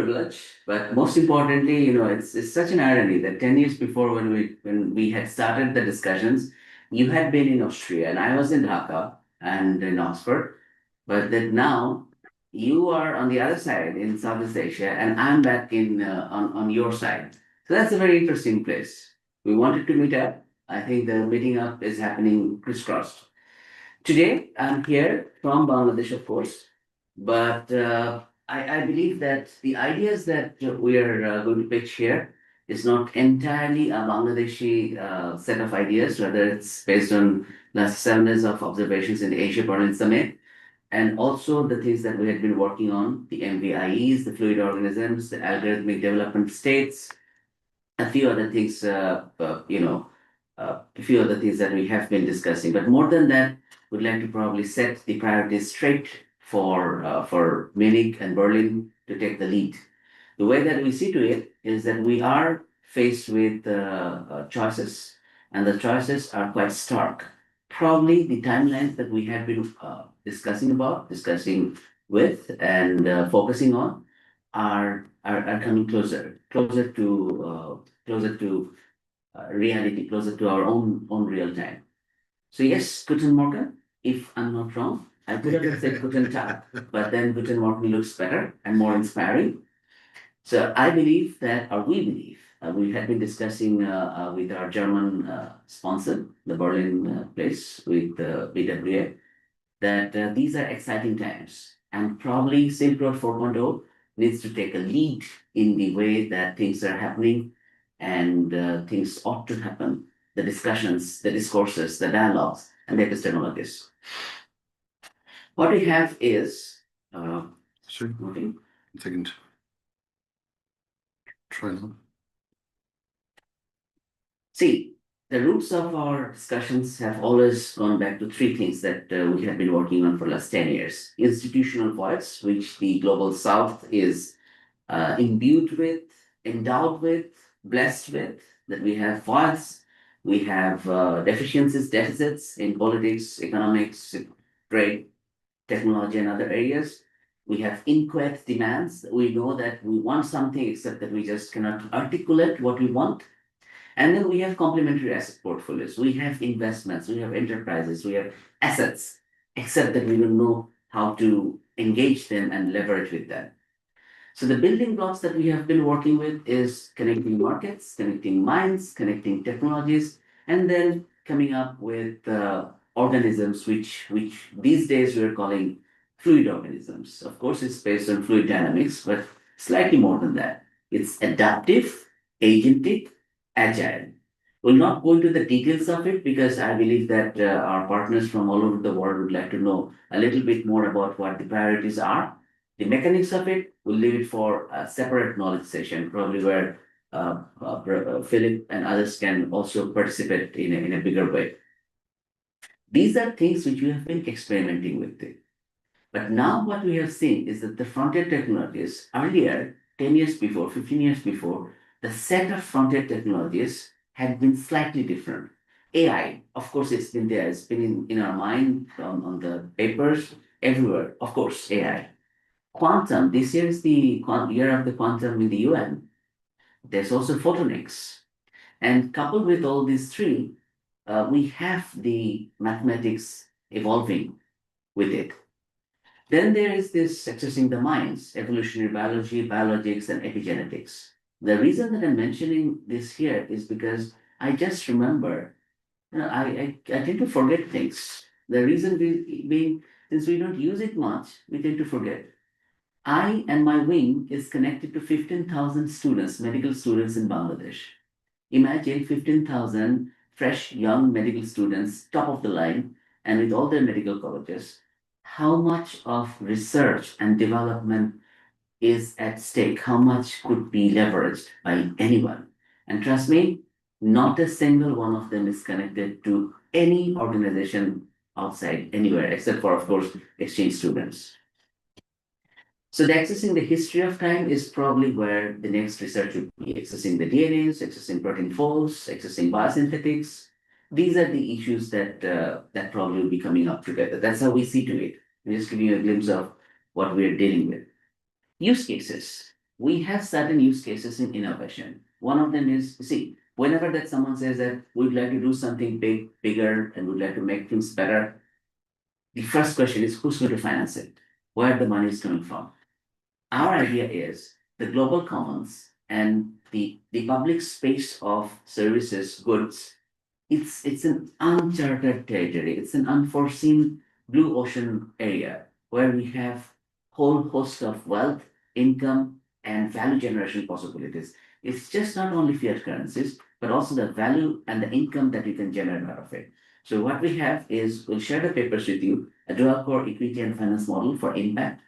privilege, but most importantly, it's such an irony that 10 years before when we had started the discussions, you had been in Austria and I was in Dhaka and in Oxford, but that now you are on the other side in Southeast Asia and I'm back in on your side. So that's a very interesting place. We wanted to meet up. I think the meeting up is happening crisscrossed. Today, I'm here from Bangladesh, of course, but I believe that the ideas that we are going to pitch here is not entirely a Bangladeshi set of ideas, rather it's based on last 7 years of observations in the Asia Berlin Summit, and also the things that we had been working on, the MVIEs, the fluid organisms, the algorithmic development states, a few other things, a few other things that we have been discussing. But more than that, we'd like to probably set the priorities straight for Munich and Berlin to take the lead. The way that we see to it is that we are faced with choices, and the choices are quite stark. Probably the timelines that we have been discussing with, and focusing on are coming closer to reality, closer to our own real time. So yes, Guten Morgen, if I'm not wrong. I could have said Guten Tag, but then Guten Morgen looks better and more inspiring. So I believe that, or we believe, we had been discussing with our German sponsor, the Berlin place with BWA, that these are exciting times, and probably Silk Road 4.0 needs to take a lead in the way that things are happening and things ought to happen, the discussions, the discourses, the dialogues, and the epistemologies. What we have is, Sorry, okay. a second. Try now. See, the roots of our discussions have always gone back to three things that we have been working on for the last 10 years. Institutional voids, which the Global South is imbued with, endowed with, blessed with, that we have voids, we have deficits in politics, economics, trade, technology, and other areas. We have inquiet demands. We know that we want something, except that we just cannot articulate what we want. And then we have complementary asset portfolios. We have investments, we have enterprises, we have assets, except that we don't know how to engage them and leverage with them. So the building blocks that we have been working with is connecting markets, connecting minds, connecting technologies, and then coming up with organisms, which these days we're calling fluid organisms. Of course, it's based on fluid dynamics, but slightly more than that. It's adaptive, agentic, agile. We'll not go into the details of it because I believe that our partners from all over the world would like to know a little bit more about what the priorities are. The mechanics of it, we'll leave it for a separate knowledge session, probably where Philip and others can also participate in a bigger way. These are things which we have been experimenting with. But now what we have seen is that the frontier technologies, earlier, 10 years before, 15 years before, the set of frontier technologies had been slightly different. AI, of course, it's been there. It's been in our mind, on the papers, everywhere. Of course, AI. Quantum, this year is the year of the quantum in the UN. There's also photonics. And coupled with all these three, we have the mathematics evolving with it. Then there is this accessing the minds, evolutionary biology, biologics, and epigenetics. The reason that I'm mentioning this here is because I just remember, I tend to forget things. The reason being, since we don't use it much, we tend to forget. I and my wing is connected to 15,000 students, medical students in Bangladesh. Imagine 15,000 fresh, young medical students, top of the line, and with all their medical colleges. How much of research and development is at stake? How much could be leveraged by anyone? And trust me, not a single one of them is connected to any organization outside anywhere, except for, of course, exchange students. So the accessing the history of time is probably where the next research would be, accessing the DNAs, accessing protein folds, accessing biosynthetics. These are the issues that that probably will be coming up together. That's how we see to it. I'm just giving you a glimpse of what we're dealing with. Use cases. we have certain use cases in innovation. One of them is, see, whenever that someone says that we'd like to do something bigger, and we'd like to make things better, the first question is who's going to finance it? Where the money is coming from? Our idea is the global commons and the public space of services, goods, it's an uncharted territory. It's an unforeseen blue ocean area where we have whole host of wealth, income, and value generation possibilities. It's just not only fiat currencies, but also the value and the income that you can generate out of it. So what we have is we'll share the papers with you, a dual core equity and finance model for impact,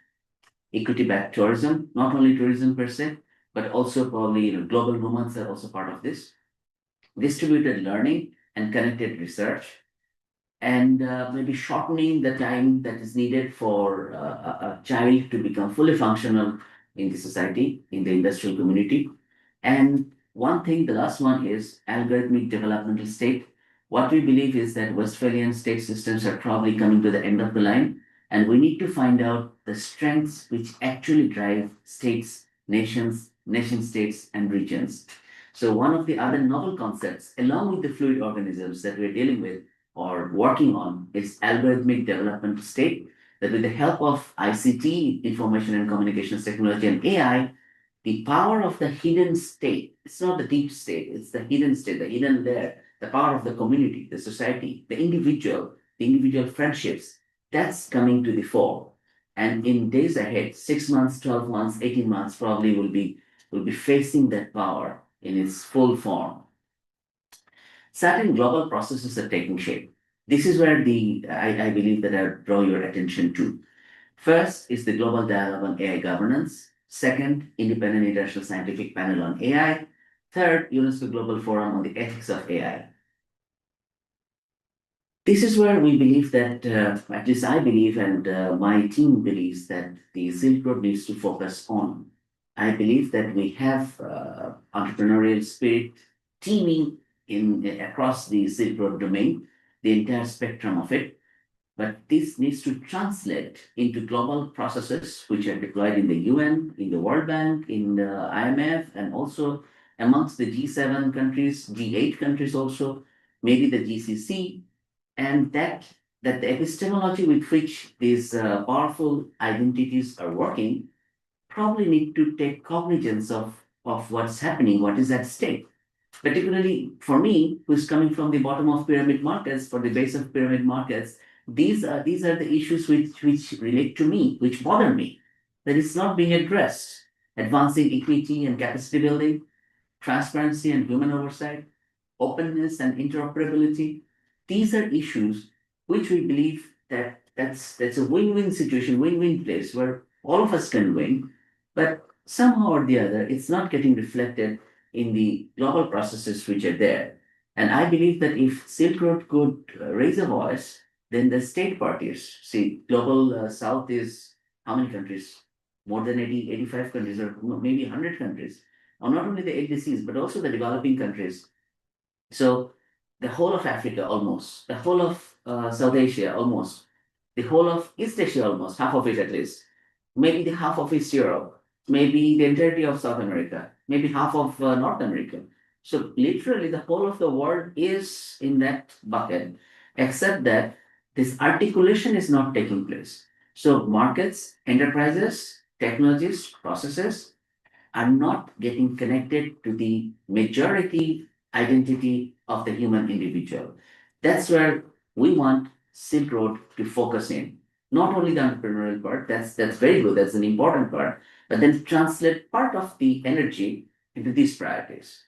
equity-backed tourism, not only tourism per se, but also probably global movements are also part of this, distributed learning and connected research, and maybe shortening the time that is needed for a child to become fully functional in the society, in the industrial community. And one thing, the last one is algorithmic developmental state. What we believe is that Westphalian state systems are probably coming to the end of the line, and we need to find out the strengths which actually drive states, nations, nation states, and regions. So one of the other novel concepts, along with the fluid organisms that we're dealing with or working on, is algorithmic development state, that with the help of ICT, information and communications technology, and AI, the power of the hidden state, it's not the deep state, it's the hidden state, the hidden layer, the power of the community, the society, the individual friendships, that's coming to the fore. And in days ahead, 6 months, 12 months, 18 months, probably will be facing that power in its full form. Certain global processes are taking shape. This is where I believe that I draw your attention to. First is the global dialogue on AI governance. Second, independent international scientific panel on AI. Third, UNESCO Global Forum on the ethics of AI. This is where we believe that, at least I believe, and my team believes that the Silk Road needs to focus on. I believe that we have entrepreneurial spirit teaming in across the Silk Road domain, the entire spectrum of it. But this needs to translate into global processes which are deployed in the UN, in the World Bank, in the IMF, and also amongst the G7 countries, G8 countries also, maybe the GCC, and that the epistemology with which these powerful identities are working probably need to take cognizance of what's happening, what is at stake. Particularly for me, who's coming from the bottom of pyramid markets, for the base of pyramid markets, these are the issues which relate to me, which bother me, that is not being addressed. Advancing equity and capacity building, transparency and human oversight, openness and interoperability. These are issues which we believe that that's a win-win situation, win-win place where all of us can win, but somehow or the other, it's not getting reflected in the global processes which are there. And I believe that if Silk Road could raise a voice, then the state parties, see, global south is how many countries? More than 80, 85 countries, or maybe 100 countries, or not only the ADCs, but also the developing countries. So the whole of Africa almost, the whole of South Asia almost, the whole of East Asia almost, half of it at least, maybe the half of East Europe, maybe the entirety of South America, maybe half of North America. So literally the whole of the world is in that bucket, except that this articulation is not taking place. So markets, enterprises, technologies, processes are not getting connected to the majority identity of the human individual. That's where we want Silk Road to focus in. Not only the entrepreneurial part, that's very good, that's an important part, but then translate part of the energy into these priorities.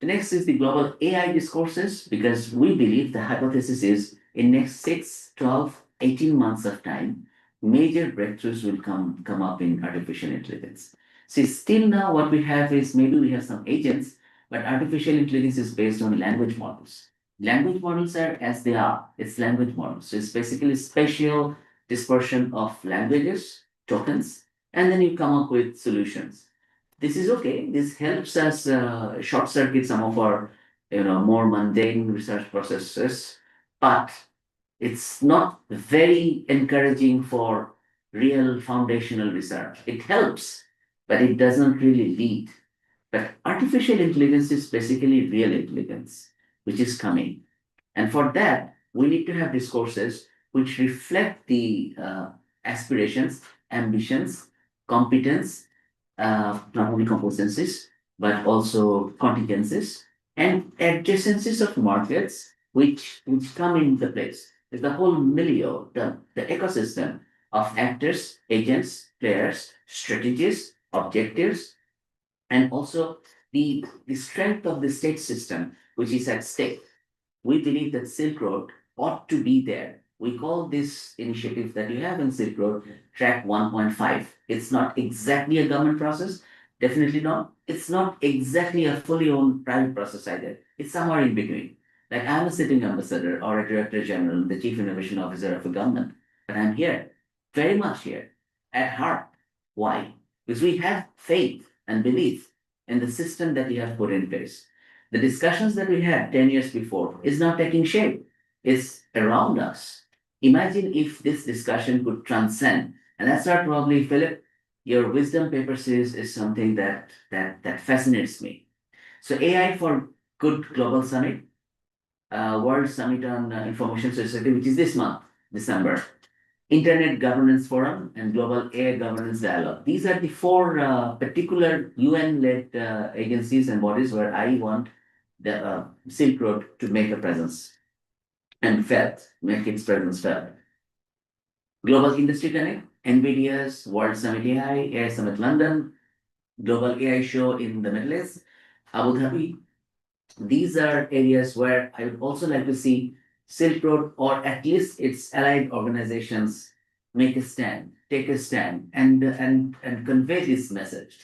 The next is the global AI discourses, because we believe the hypothesis is in next 6, 12, 18 months of time, major breakthroughs will come up in artificial intelligence. See, still now what we have is maybe we have some agents, but artificial intelligence is based on language models. Language models are as they are, it's language models. So it's basically spatial dispersion of languages, tokens, and then you come up with solutions. This is okay. This helps us short circuit some of our more mundane research processes, but it's not very encouraging for real foundational research. It helps, but it doesn't really lead. But artificial intelligence is basically real intelligence, which is coming. And for that, we need to have discourses which reflect the aspirations, ambitions, competence, not only competencies, but also contingencies and adjacencies of markets which come into place. There's the whole milieu, the ecosystem of actors, agents, players, strategies, objectives, and also the strength of the state system, which is at stake. We believe that Silk Road ought to be there. We call this initiative that you have in Silk Road Track 1.5. It's not exactly a government process, definitely not. It's not exactly a fully owned private process either. It's somewhere in between. Like I'm a sitting ambassador or a director general, the chief innovation officer of a government, but I'm here, very much here, at heart. Why? Because we have faith and belief in the system that we have put in place. The discussions that we had 10 years before is now taking shape, is around us. Imagine if this discussion could transcend. And that's what probably, Philip, your wisdom paper series is something that fascinates me. So AI for Good Global Summit, World Summit on Information Society, which is this month, December. Internet Governance Forum and Global AI Governance Dialogue. These are the four particular UN-led agencies and bodies where I want the Silk Road to make a presence and felt, make its presence felt. Global Industry Connect, NVIDIA's World Summit AI, AI Summit London, Global AI Show in the Middle East, Abu Dhabi. These are areas where I would also like to see Silk Road or at least its allied organizations make a stand, take a stand, and convey this message.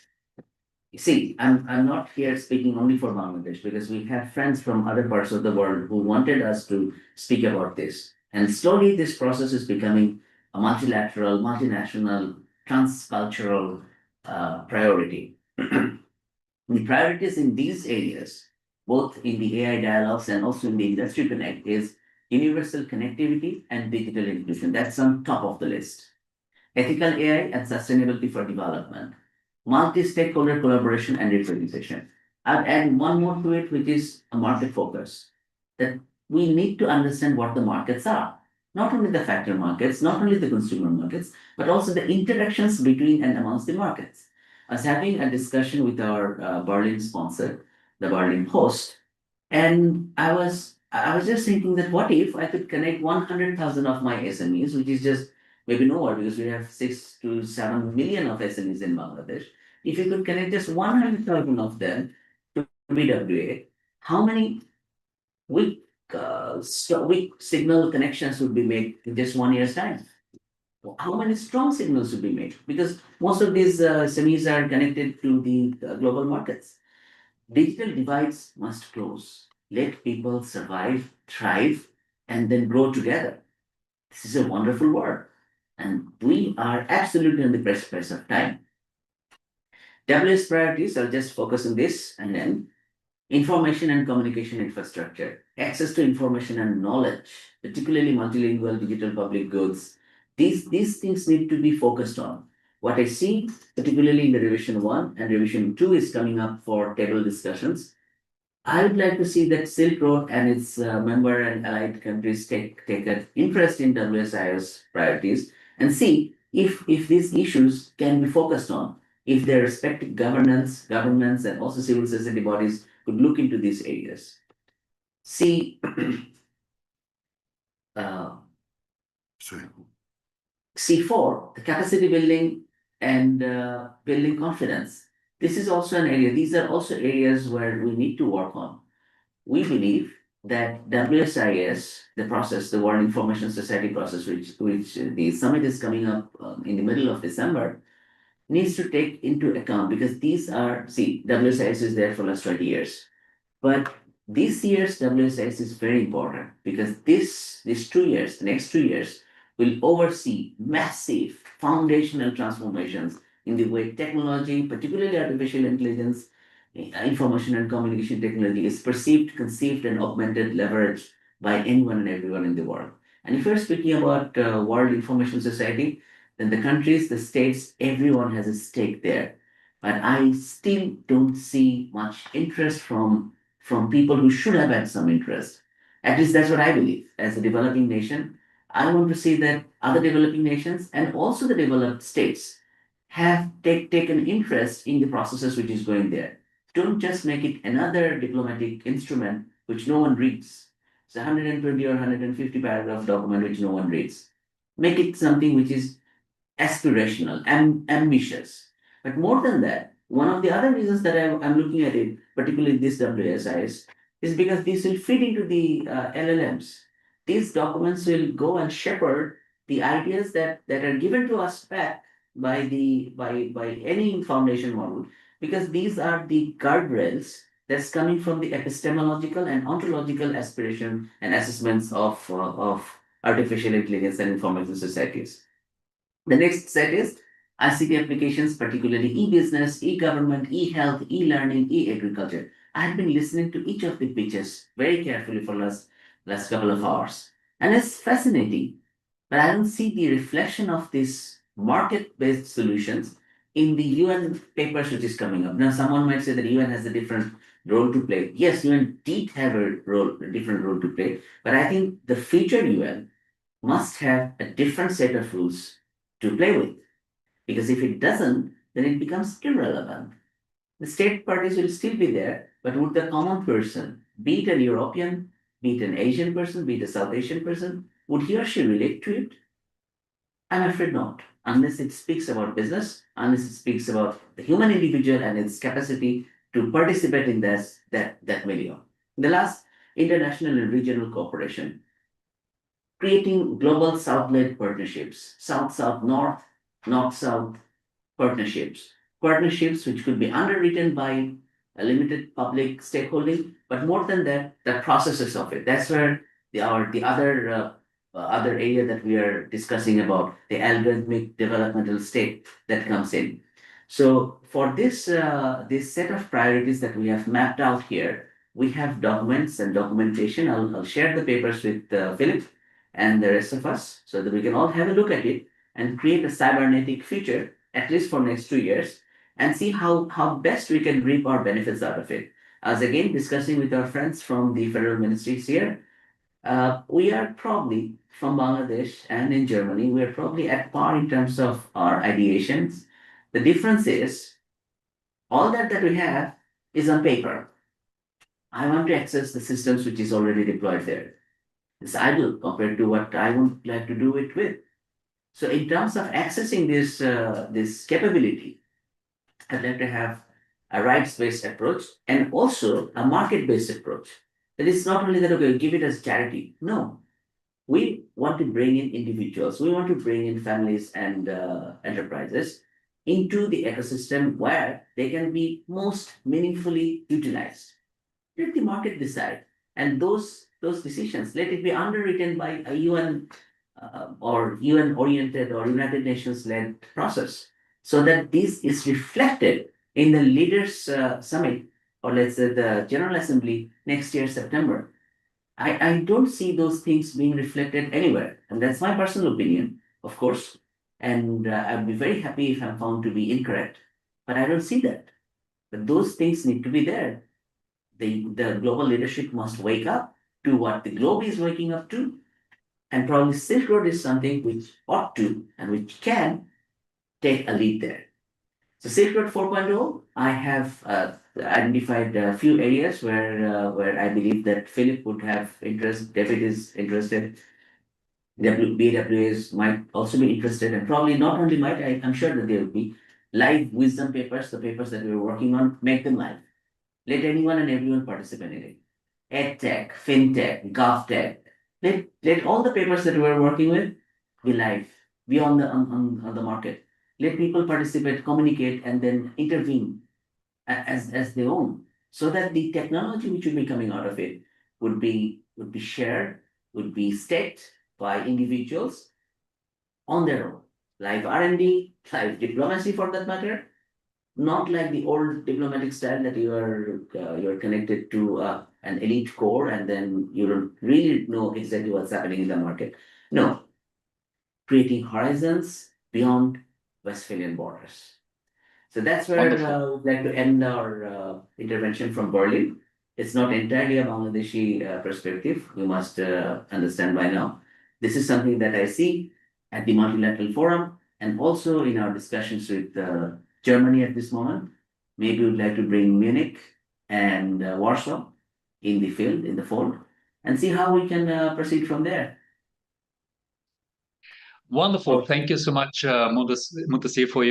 You see, I'm not here speaking only for Bangladesh because we have friends from other parts of the world who wanted us to speak about this. And slowly this process is becoming a multilateral, multinational, transcultural priority. The priorities in these areas, both in the AI dialogues and also in the industry connect, is universal connectivity and digital inclusion. That's on top of the list. Ethical AI and sustainability for development, multi-stakeholder collaboration and representation. I'll add one more to it, which is a market focus. That we need to understand what the markets are. Not only the factor markets, not only the consumer markets, but also the interactions between and amongst the markets. I was having a discussion with our Berlin sponsor, the Berlin host, and I was just thinking that what if I could connect 100,000 of my SMEs, which is just maybe nowhere because we have 6 to 7 million of SMEs in Bangladesh. If you could connect just 100,000 of them to BWA, how many weak, weak signal connections would be made in just 1 year's time? How many strong signals would be made? Because most of these SMEs are connected to the global markets. Digital divides must close. Let people survive, thrive, and then grow together. This is a wonderful word. And we are absolutely on the precipice of time. WS priorities, I'll just focus on this and then information and communication infrastructure, access to information and knowledge, particularly multilingual digital public goods. These things need to be focused on. What I see, particularly in the revision 1 and revision 2 is coming up for table discussions. I would like to see that Silk Road and its member and allied countries take an interest in WSIO's priorities and see if these issues can be focused on, if their respective governments, and also civil society bodies could look into these areas. See, uh, Sorry. C4, the capacity building and building confidence. This is also an area, these are also areas where we need to work on. We believe that WSIS, the process, the World Information Society process, which the summit is coming up in the middle of December, needs to take into account because these are, see, WSIS is there for last 20 years. But this year's WSIS is very important because these 2 years, the next 2 years, will oversee massive foundational transformations in the way technology, particularly artificial intelligence, information and communication technology is perceived, conceived, and augmented, leveraged by anyone and everyone in the world. And if we're speaking about World Information Society, then the countries, the states, everyone has a stake there. but I still don't see much interest from people who should have had some interest. At least that's what I believe. As a developing nation, I want to see that other developing nations and also the developed states have taken interest in the processes which is going there. Don't just make it another diplomatic instrument which no one reads. It's a 120 or 150 paragraph document which no one reads. Make it something which is aspirational and ambitious. But more than that, one of the other reasons that I'm looking at it, particularly this WSIs, is because this will feed into the LLMs. These documents will go and shepherd the ideas that are given to us back by any foundation model, because these are the guardrails that's coming from the epistemological and ontological aspiration and assessments of artificial intelligence and information societies. The next set is ICT applications, particularly e-business, e-government, e-health, e-learning, e-agriculture. I have been listening to each of the pitches very carefully for last couple of hours. And it's fascinating, but I don't see the reflection of these market-based solutions in the UN papers which is coming up. Now, someone might say that UN has a different role to play. Yes, UN did have a different role to play, but I think the future UN must have a different set of rules to play with. Because if it doesn't, then it becomes irrelevant. The state parties will still be there, but would the common person, be it a European, be it an Asian person, be it a South Asian person, would he or she relate to it? I'm afraid not. Unless it speaks about business, unless it speaks about the human individual and its capacity to participate in that milieu. The last, international and regional cooperation, creating global South-led partnerships, South-South, North, North-South partnerships. Partnerships which could be underwritten by a limited public stakeholding, but more than that, the processes of it. That's where the other area that we are discussing about the algorithmic developmental state that comes in. So for this set of priorities that we have mapped out here, we have documents and documentation. I'll share the papers with Philip and the rest of us so that we can all have a look at it and create a cybernetic future, at least for next 2 years, and see how best we can reap our benefits out of it. As again, discussing with our friends from the federal ministries here, we are probably from Bangladesh and in Germany, we are probably at par in terms of our ideations. The difference is all that we have is on paper. I want to access the systems which is already deployed there. It's idle compared to what I would like to do it with. So in terms of accessing this capability, I'd like to have a rights-based approach and also a market-based approach. That is not only that, okay, give it as charity. No, we want to bring in individuals. We want to bring in families and enterprises into the ecosystem where they can be most meaningfully utilized. Let the market decide, and those decisions, let it be underwritten by a UN or UN oriented or United Nations led process, so that this is reflected in the leaders summit, or let's say the General Assembly next year, September. I don't see those things being reflected anywhere. And that's my personal opinion, of course. And I'd be very happy if I'm found to be incorrect, but I don't see that. But those things need to be there. The global leadership must wake up to what the globe is waking up to. And probably Silk Road is something which ought to and which can take a lead there. So Silk Road 4.0, I have identified a few areas where I believe that Philip would have interest, David is interested, BWAs might also be interested, and probably not only might, I'm sure that there will be live wisdom papers, the papers that we're working on, make them live. Let anyone and everyone participate in it. EdTech, FinTech, GovTech. Let all the papers that we're working with be live, be on the market. Let people participate, communicate, and then intervene as they own, so that the technology which will be coming out of it would be shared, would be staked by individuals on their own. Live R&D, live diplomacy for that matter, not like the old diplomatic style that you're connected to an elite core and then you don't really know exactly what's happening in the market. No, creating horizons beyond Westphalian borders. So that's where we'd like to end our intervention from Berlin. It's not entirely a Bangladeshi perspective. You must understand by now. This is something that I see at the multilateral forum and also in our discussions with Germany at this moment. Maybe we'd like to bring Munich and Warsaw in the field, in the fold, and see how we can proceed from there. Wonderful. Thank you so much, Muntasir, for your